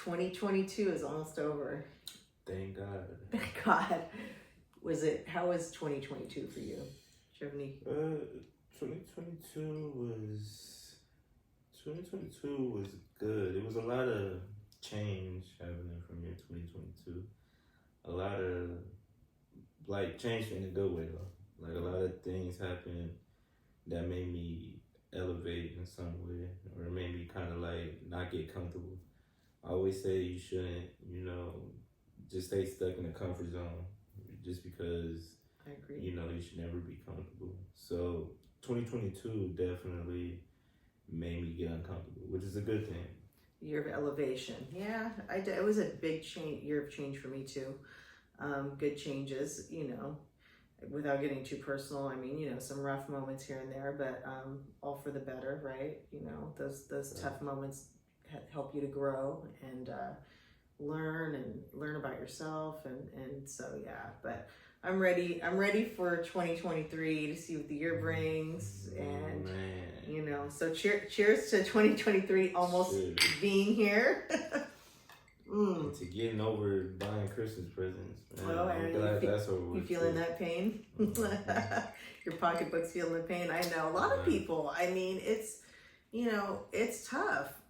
2022 is almost over. Thank God. Thank God. How was 2022 for you? Do you have any? 2022 was good. It was a lot of change happening from year 2022. A lot of change in a good way though. Like a lot of things happened that made me elevate in some way, or made me kind of not get comfortable. I always say you shouldn't, just stay stuck in the comfort zone, just because. I agree. You should never be comfortable. So 2022 definitely made me get uncomfortable, which is a good thing. Year of elevation. Yeah, it was a big year of change for me too. Good changes, without getting too personal. I mean, some rough moments here and there, but all for the better, right? Those tough moments help you to grow and learn about yourself, and so yeah. But I'm ready for 2023 to see what the year brings, and so cheers to 2023 almost being here. To getting over buying Christmas presents. Man. Oh, I'm glad that's over. You feeling that pain? Your pocketbook's feeling the pain. I know a lot of people. I mean, it's it's tough.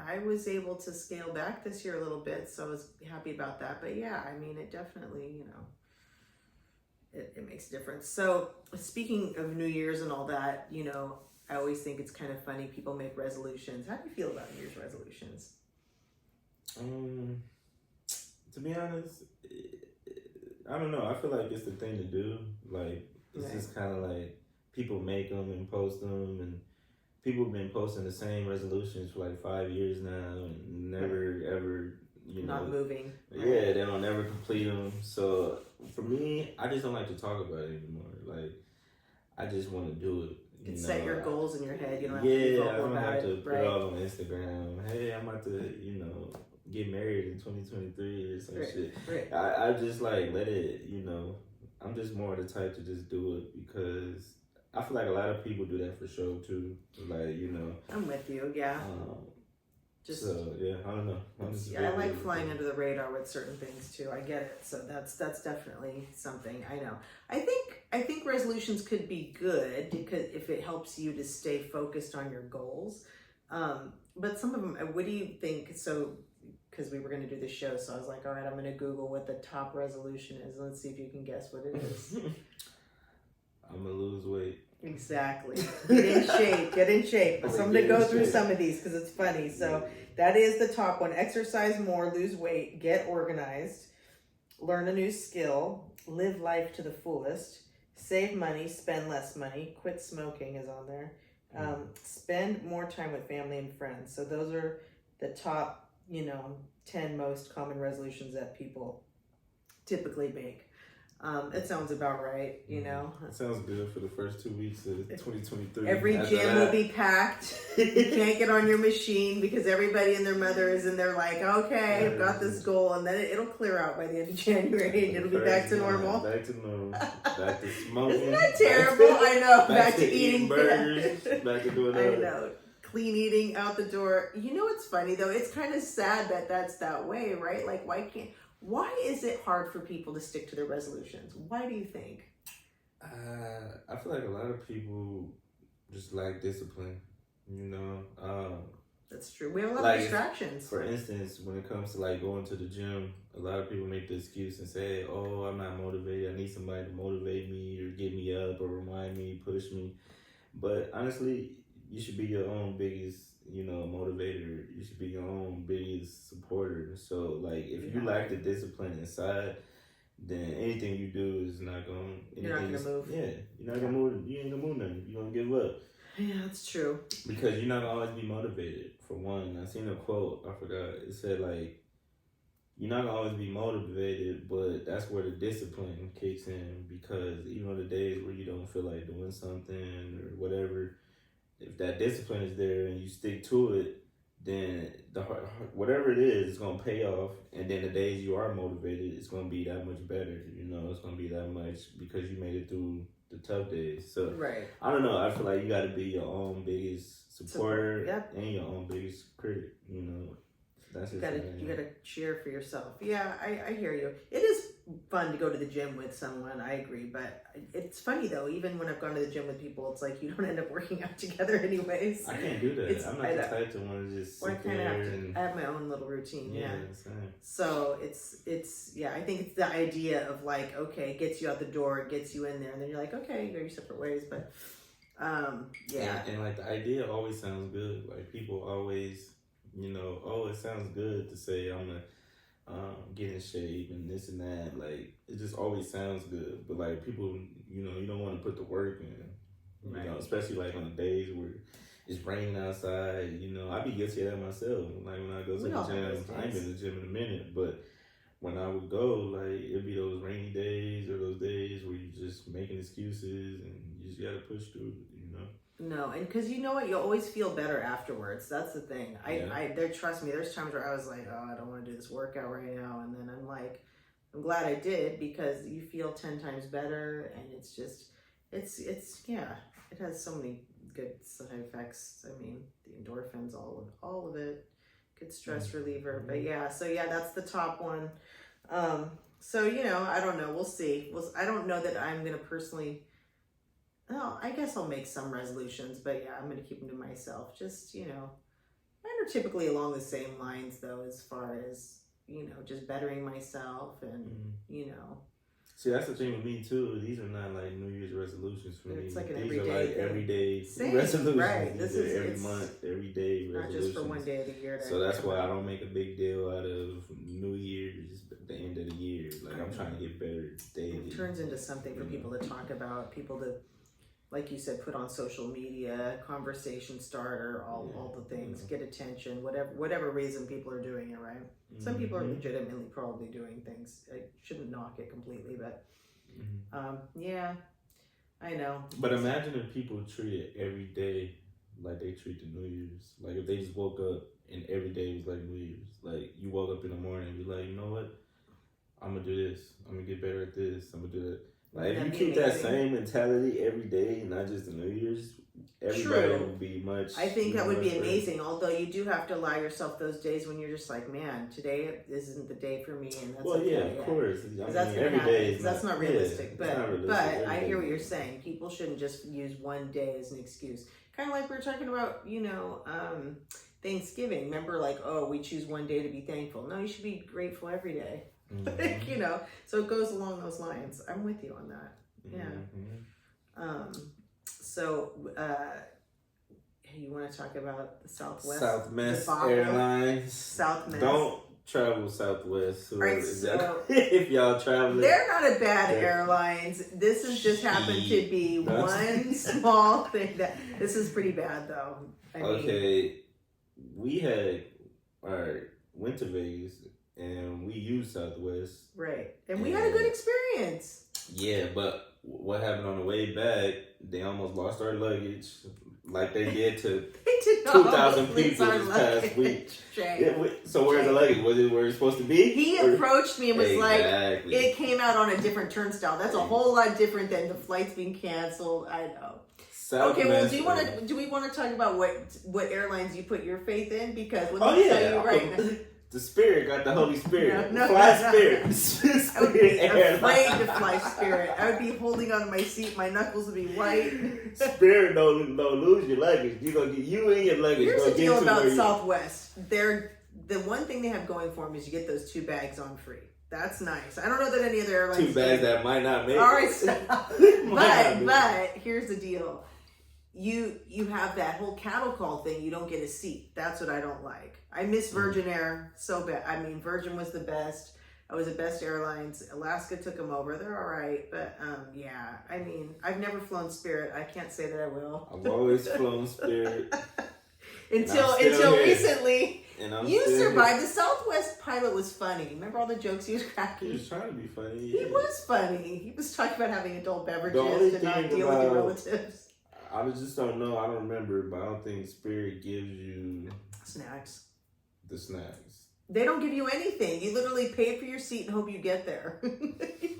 I was able to scale back this year a little bit, so I was happy about that. But yeah, I mean, it definitely, it makes a difference. So speaking of New Year's and all that, I always think it's kind of funny. People make resolutions. How do you feel about New Year's resolutions? To be honest, I don't know. I feel like it's the thing to do. It's just kind of people make them and post them, and people have been posting the same resolutions for 5 years now and never ever, not moving. Yeah, they don't ever complete them. So for me, I just don't like to talk about it anymore. I just want to do it. You can set your goals in your head. You don't have to be I don't have to put it on Instagram. Hey, I'm about to, get married in 2023 or some shit. Right. I just let it, I'm just more the type to just do it because I feel like a lot of people do that for show too. I'm with you, yeah. I don't know. I like flying under the radar with certain things too. I get it. So that's definitely something. I know. I think resolutions could be good because if it helps you to stay focused on your goals. But some of them, what do you think? So, because we were going to do this show, so I was like, all right, I'm going to Google what the top resolution is. Let's see if you can guess what it is. I'm going to lose weight. Exactly. Get in shape. But so I'm going to go through some of these because it's funny. So that is the top one. Exercise more, lose weight, get organized, learn a new skill, live life to the fullest, save money, spend less money, quit smoking is on there, spend more time with family and friends. So those are the top 10 most common resolutions that people typically make. It sounds about right, It sounds good for the first 2 weeks of 2023. Every gym will be packed. You can't get on your machine because everybody and their mother is in there okay, I've got this goal, and then it'll clear out by the end of January and it'll be back to normal. Back to normal. Back to smoking. Isn't that terrible? I know. Back to eating burgers. Back to doing that. I know. Clean eating out the door. It's funny though. It's kind of sad that that's that way, right? Why is it hard for people to stick to their resolutions? Why do you think? I feel like a lot of people just lack discipline. That's true. We have a lot of distractions. For instance, when it comes to going to the gym, a lot of people make the excuse and say, "Oh, I'm not motivated. I need somebody to motivate me or get me up or remind me, push me." But honestly, you should be your own biggest, motivator. You should be your own biggest supporter. So, if you lack the discipline inside, then anything you do is not going to... You're not going to move. Yeah, you're not going to move. You ain't going to move nothing. You're going to give up. Yeah, that's true. Because you're not going to always be motivated, for one. I seen a quote, I forgot. It said, you're not going to always be motivated, but that's where the discipline kicks in. Because even on the days where you don't feel like doing something or whatever... If that discipline is there and you stick to it, then whatever it is, it's going to pay off. And then the days you are motivated, it's going to be that much better. It's going to be that much because you made it through the tough days. So, right. I don't know. I feel like you got to be your own biggest supporter and your own biggest critic, That's You just gotta cheer for yourself. Yeah, I hear you. It is fun to go to the gym with someone. I agree, but it's funny though. Even when I've gone to the gym with people, it's like you don't end up working out together anyways. I can't do that. I'm not the type to want to just sit there and... I have my own little routine. Yeah. Same. So it's yeah. I think it's the idea of like, okay, it gets you out the door, it gets you in there, and then you're like, okay, you go your separate ways. But yeah. And like the idea always sounds good. Like people always, oh, it sounds good to say I'm gonna get in shape and this and that. Like it just always sounds good. But like people, you don't want to put the work in. Right. Especially like on the days where it's raining outside. I be guilty of that myself. Like when I go to the gym, I ain't been to the gym in a minute, but when I would go, like it'd be those rainy days or those days where you're just making excuses and you just gotta push through. No, and because you know what, you always feel better afterwards. That's the thing. Trust me, there's times where I was like, oh, I don't want to do this workout right now, and then I'm like, I'm glad I did because you feel 10 times better, and it's just, it's yeah, it has so many good side effects. I mean, the endorphins, all of it, good stress reliever. But yeah, so yeah, that's the top one. So I don't know. We'll see. I don't know that I'm gonna personally. Well, I guess I'll make some resolutions, but yeah, I'm going to keep them to myself. Just, mine are typically along the same lines, though, as far as, just bettering myself and, See, that's the thing with me, too. These are not like New Year's resolutions for me. It's like an These everyday are like thing. everyday Same. resolutions. Right. These are every month, every day resolutions. Not just for one day of the year. So that's why I don't make a big deal out of New Year's, the end of the year. Like, I'm trying to get better daily. It turns into something for people to talk about, people to, like you said, put on social media, conversation starter, all the things, get attention, whatever reason people are doing it, right? Some people are legitimately probably doing things. I shouldn't knock it completely, but yeah, I know. But imagine if people treated every day like they treat the New Year's. Like if they just woke up and every day was like New Year's. Like you woke up in the morning and be like, you know what? I'm gonna do this. I'm gonna get better at this. I'm gonna do that. Like if you keep that same mentality every day, not just the New Year's, everybody would be much. I think that would be amazing. Although you do have to allow yourself those days when you're just like, man, today isn't the day for me, and that's of course. Because that's every day. That's not realistic. But I hear what you're saying. People shouldn't just use one day as an excuse. Kind of like we were talking about, Thanksgiving. Remember, like, oh, we choose one day to be thankful. No, you should be grateful every day. So it goes along those lines. I'm with you on that. Yeah. So you want to talk about the Southwest Airlines? Don't travel Southwest. Right, so if y'all travel, they're not a bad airlines. This has just happened to be one small thing this is pretty bad though. We went to Vegas. And we used Southwest. Right. And we had a good experience. Yeah, but what happened on the way back, they almost lost our luggage like they did to 2,000 people this past week. So where's the luggage? Was it where it's supposed to be? He approached me and was like, it came out on a different turnstile. That's a whole lot different than the flights being canceled. I know. Okay, well, do we want to talk about what airlines you put your faith in? Because let me tell you right now. The Spirit got the Holy Spirit. Fly Spirit. I would be afraid to fly Spirit. I would be holding onto my seat. My knuckles would be white. Spirit don't lose your luggage. You gonna get you and your luggage. Here's the deal about Southwest. The one thing they have going for them is you get those 2 bags on free. That's nice. I don't know that any other airlines 2 bags that might not make. All right, stop. but here's the deal. You have that whole cattle call thing. You don't get a seat. That's what I don't like. I miss Virgin Air so bad. I mean, Virgin was the best. I was the best airlines. Alaska took them over. They're all right. But yeah, I mean, I've never flown Spirit. I can't say that I will. I've always flown Spirit. until recently. You survived. The Southwest pilot was funny. Remember all the jokes he was cracking? He was trying to be funny. He was funny. He was talking about having adult beverages to not deal with your relatives. I just don't know. I don't remember, but I don't think Spirit gives you snacks. The snacks. They don't give you anything. You literally pay for your seat and hope you get there.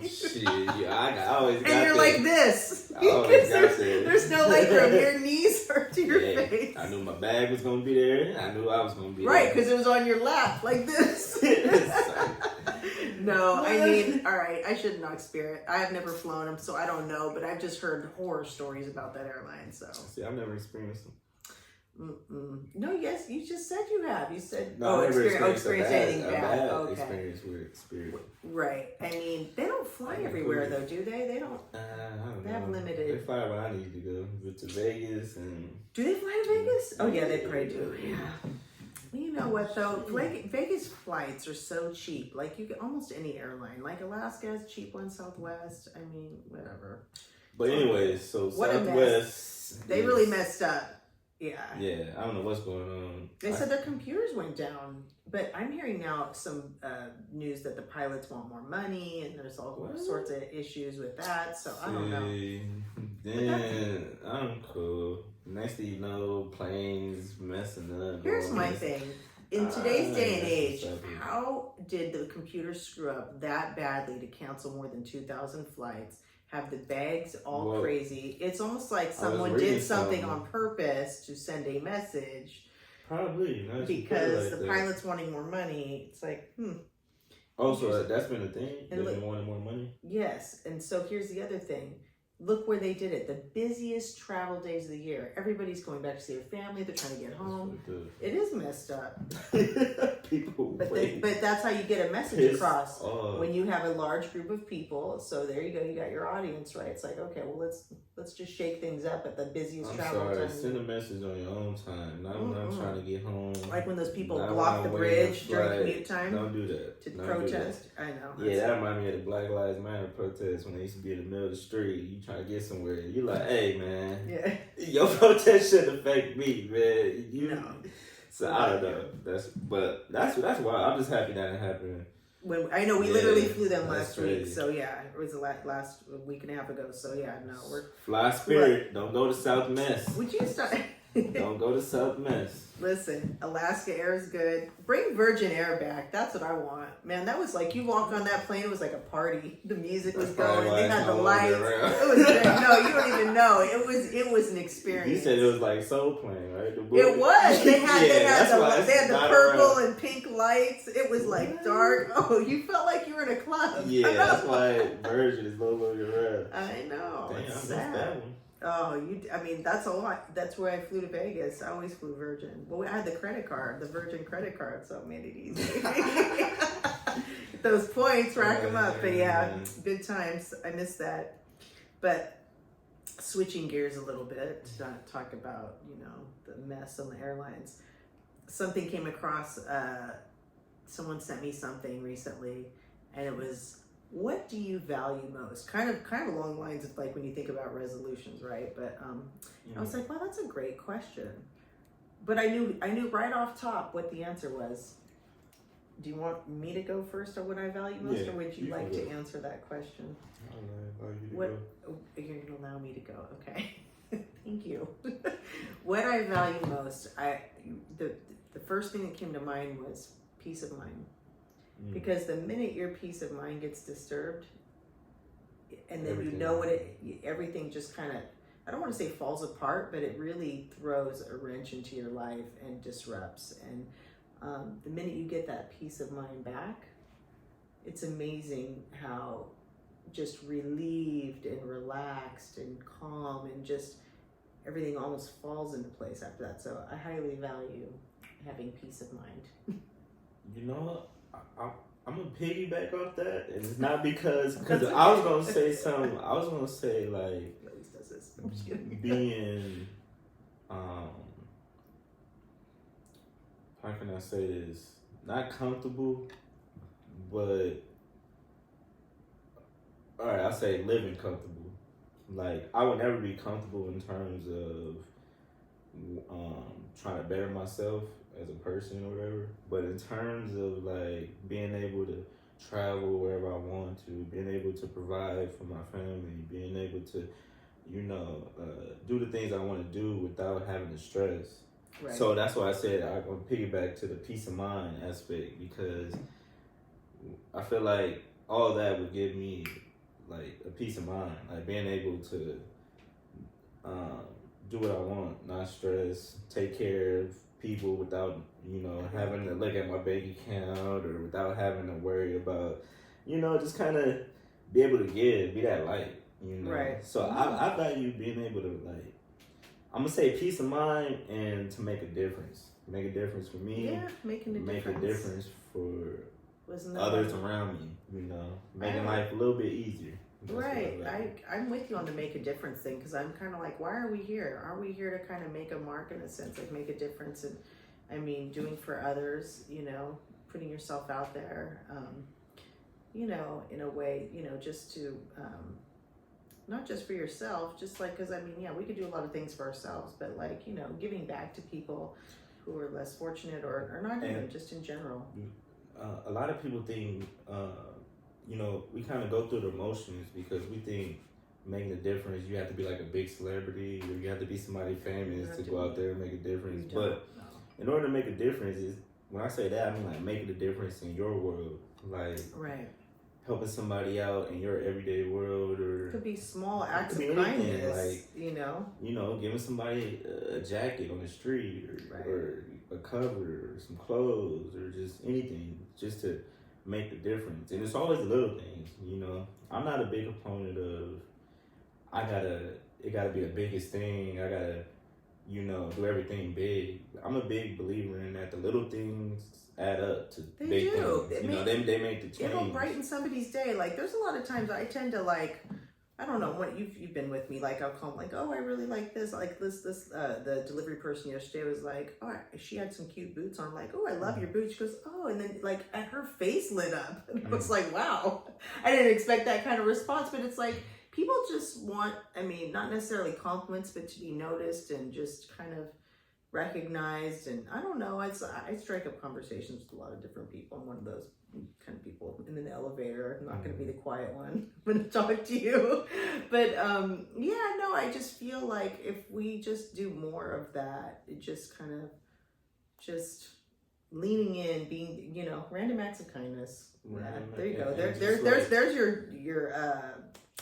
Shit, yeah, I always got and you're that. like this. I always got that. There's no leg room. Your knees are to your face. I knew my bag was going to be there. I knew I was going to be there. Right, because it was on your lap like this. No, I mean, all right, I should not Spirit. I have never flown them, so I don't know, but I've just heard horror stories about that airline, so. See, I've never experienced them. No, yes, you just said you have. You said, no, experienced anything a bad. bad Okay. experience with Spirit. Right. I mean, they don't fly everywhere, though, do they? They don't. I don't They know. have limited. They fly where I need to go, to Vegas and. Do they fly to Vegas? Oh yeah, they probably do. Yeah. You know what though? Vegas flights are so cheap. Like you get almost any airline. Like Alaska has cheap one, Southwest. I mean, whatever. But anyways, so what Southwest. They really messed up. Yeah. Yeah, I don't know what's going on. They said their computers went down, but I'm hearing now some news that the pilots want more money, and there's all sorts of issues with that. So I don't know. Then I'm cool. Next thing you know, planes messing up. Here's my thing. In today's day and age, how did the computer screw up that badly to cancel more than 2,000 flights? Have the bags all crazy? It's almost like someone did something on purpose to send a message. Probably. Because the pilot's wanting more money. It's like, Oh, so that's been a thing? They've been wanting more money? Yes. And so here's the other thing. Look where they did it. The busiest travel days of the year. Everybody's going back to see their family. They're trying to get home. It is messed up. People but that's how you get a message across when you have a large group of people. So there you go. You got your audience, right? It's like, okay, well, let's just shake things up at the busiest travel time. Send a message on your own time. Not when I'm trying to get home. Like when those people block the bridge during commute time. Don't do that. To protest. I know. Yeah, that reminds me of the Black Lives Matter protest when they used to be in the middle of the street. You trying to get somewhere. You like, hey, man. Your protest shouldn't affect me, man. No. So I don't know. That's why I'm just happy that it happened. When I know we literally flew them last week, so yeah, it was last week and a half ago. So yeah, no, we're fly Spirit. Don't go to South Mess. Would you start? Don't go to South Mess. Listen, Alaska Air is good. Bring Virgin Air back. That's what I want. Man, that was like, you walk on that plane, it was like a party. The music was going. They had the lights. It was great. No, you don't even know. It was an experience. You said it was like Soul Plane, right? It was. They had the purple and pink lights. It was like dark. Oh, you felt like you were in a club. Yeah, that's why Virgin is no longer around. I know. Damn, it's sad. Oh, I mean, that's a lot. That's where I flew to Vegas. I always flew Virgin. Well, I had the credit card, the Virgin credit card, so it made it easy. Those points, rack them up. But yeah, good times. I miss that. But switching gears a little bit to talk about, the mess on the airlines. Something came across, someone sent me something recently, and it was, what do you value most? Kind of along the lines of like when you think about resolutions, right? But I was like, well, that's a great question. But I knew right off top what the answer was. Do you want me to go first on what I value most, or would you like to answer that question? You're going to allow me to go, okay? Thank you. What I value most, the first thing that came to mind was peace of mind. Because the minute your peace of mind gets disturbed, and then everything just kind of, I don't want to say falls apart, but it really throws a wrench into your life and disrupts. And the minute you get that peace of mind back, it's amazing how just relieved and relaxed and calm and just everything almost falls into place after that. So I highly value having peace of mind. You know what? I'm gonna piggyback off that, and it's not because I was gonna say something. I was gonna say like being how can I say this? Not comfortable, but all right, I say living comfortable. Like I would never be comfortable in terms of trying to better myself as a person or whatever, but in terms of like being able to travel wherever I want to, being able to provide for my family, being able to, do the things I want to do without having to stress. Right. So that's why I said I'm gonna piggyback to the peace of mind aspect, because I feel like all that would give me like a peace of mind, like being able to um, do what I want, not stress, take care of people without, having to look at my bank account, or without having to worry about, just kind of be able to give, be that light. Right. So I value being able to, like, I'm gonna say peace of mind and to make a difference. Make a difference for me. Yeah, making a make difference. a difference for Wasn't others around me. Making life a little bit easier. That's right. I'm with you on the make a difference thing, because I'm kind of like, why are we here? Aren't we here to kind of make a mark, in a sense, like make a difference? And I mean, doing for others, putting yourself out there, in a way, just to, not just for yourself, just like, because I mean, yeah, we could do a lot of things for ourselves, but like, giving back to people who are less fortunate, or not even, just in general. A lot of people think, we kind of go through the motions because we think making a difference, you have to be like a big celebrity, or you have to be somebody famous to go out there and make a difference. But in order to make a difference, when I say that, I mean like making a difference in your world, like helping somebody out in your everyday world, or it could be small acts of anything, kindness, like giving somebody a jacket on the street, or a cover, or some clothes, or just anything, just to make the difference. And it's always the little things. I'm not a big opponent of it gotta be the biggest thing. I gotta do everything big. I'm a big believer in that the little things add up to big things. They make the change. It'll brighten somebody's day. Like, there's a lot of times I tend to, like, I don't know what you've been with me. Like, I'll call like, oh, I really like this. Like this the delivery person yesterday was like, oh, she had some cute boots on. I'm like, oh, I love your boots. She goes, oh, and then like her face lit up. And I was like, wow, I didn't expect that kind of response. But it's like, people just want, I mean, not necessarily compliments, but to be noticed and just kind of recognized. And I don't know, I strike up conversations with a lot of different people. I'm one of those kind of people in an elevator. I'm not going to be the quiet one. I'm going to talk to you. But yeah, no, I just feel like if we just do more of that, it just kind of just leaning in, being, random acts of kindness. There you go. There's your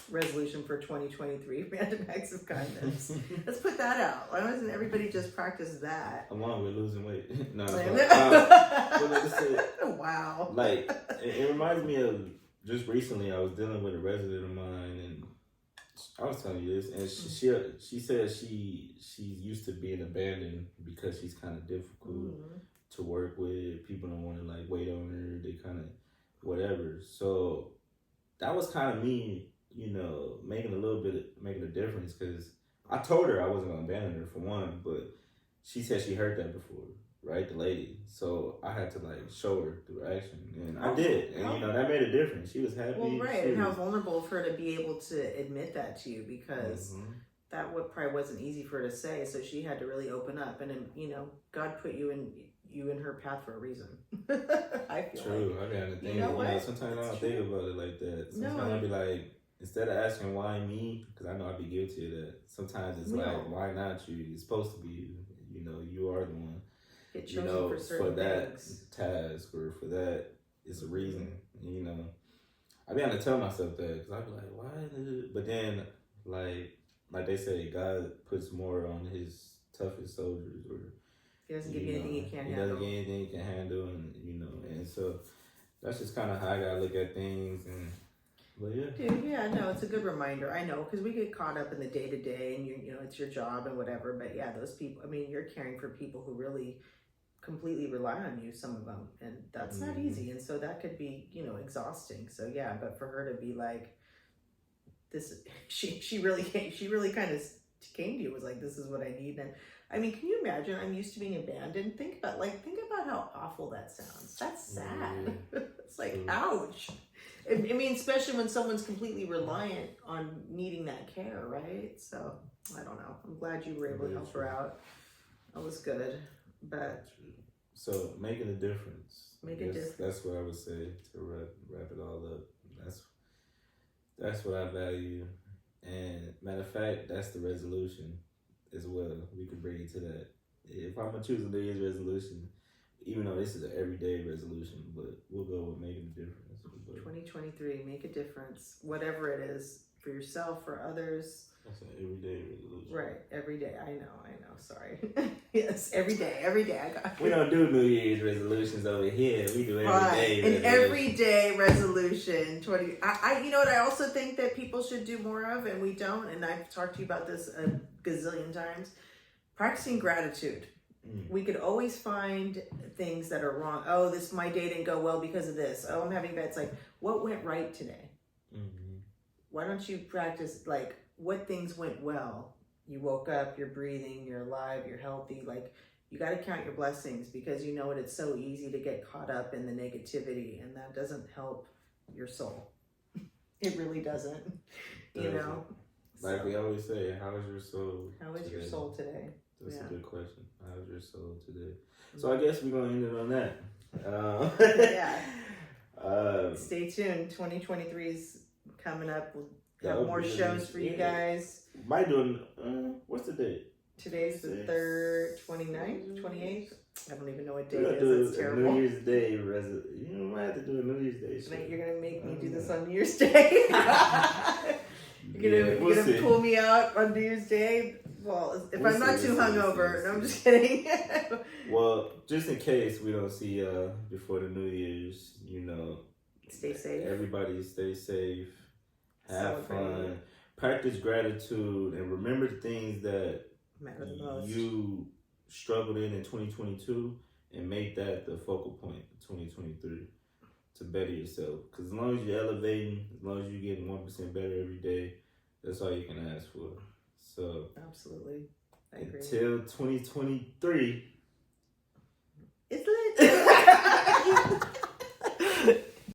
resolution for 2023, random acts of kindness. Let's put that out. Why doesn't everybody just practice that? Along with losing weight. No, wow. Like, it reminds me of just recently I was dealing with a resident of mine, and I was telling you this, and she said she's used to being abandoned because she's kind of difficult to work with. People don't want to like wait on her. They kind of whatever. So that was kind of me, making a difference, because I told her I wasn't gonna abandon her for one, but she said she heard that before, right? The lady. So I had to like show her through action, and I did, and that made a difference. She was happy. Well, right, and how vulnerable for her to be able to admit that to you, because that probably wasn't easy for her to say. So she had to really open up, and God put you in her path for a reason. I feel true. I gotta think. Sometimes I don't think about it like that. Sometimes I'll be like, instead of asking why me, because I know I'd be guilty of that. Sometimes it's like, why not you? It's supposed to be you. You are the one. Get chosen for certain that things. task, or for that, it's a reason. I be having to tell myself that, because I be like, why? But then, like they say, God puts more on His toughest soldiers, or He doesn't give you anything He can't handle. He doesn't give you anything He can handle, and so that's just kind of how I gotta look at things. But yeah. Dude, yeah, no, it's a good reminder. I know, because we get caught up in the day to day, and it's your job and whatever. But yeah, those people. I mean, you're caring for people who really completely rely on you. Some of them, and that's not easy. And so that could be, exhausting. So yeah, but for her to be like, this, she really kind of came to you, was like, this is what I need. And I mean, can you imagine? I'm used to being abandoned. Think about how awful that sounds. That's sad. It's like, ouch. I mean, especially when someone's completely reliant on needing that care, right? So, I don't know. I'm glad you were able to help her out. That was good. But so, making a difference. Make a difference. That's what I would say to wrap it all up. That's what I value. And matter of fact, that's the resolution as well. We could bring it to that. If I'm gonna choose a New Year's resolution, even though this is an everyday resolution, but we'll go with making a difference. 2023, make a difference, whatever it is, for yourself, for others. That's an everyday resolution. Right, every day. I know. Sorry. Yes, every day. I got. We don't do New Year's resolutions over here. We do everyday. An everyday resolution. You know what? I also think that people should do more of, and we don't. And I've talked to you about this a gazillion times. Practicing gratitude. We could always find things that are wrong. Oh, my day didn't go well because of this. Oh, I'm having bad. It's like, what went right today? Mm-hmm. Why don't you practice, like, what things went well? You woke up, you're breathing, you're alive, you're healthy. Like, you got to count your blessings, because you know what? It's so easy to get caught up in the negativity, and that doesn't help your soul. It really doesn't. You know? Like we always say, how is your soul? How is your soul today? That's a good question. How's your soul today? So I guess we're going to end it on that. Yeah. Stay tuned. 2023 is coming up. We'll have more shows for you guys. Might do what's the date? Today's the 3rd, 29th, 28th. I don't even know what day it is. It's terrible. New Year's Day. You might have to do a New Year's Day show. You're going to make me do this on New Year's Day? You're gonna pull me out on New Year's Day? Well, if I'm not too hungover. No, I'm just kidding. Well, just in case we don't see before the New Year's, stay safe. Everybody stay safe. Have fun. Practice gratitude, and remember the things that matter the most. You struggled in 2022, and make that the focal point of 2023 to better yourself. Because as long as you're elevating, as long as you're getting 1% better every day, that's all you can ask for. So absolutely, I agree. Until 2023, it's lit.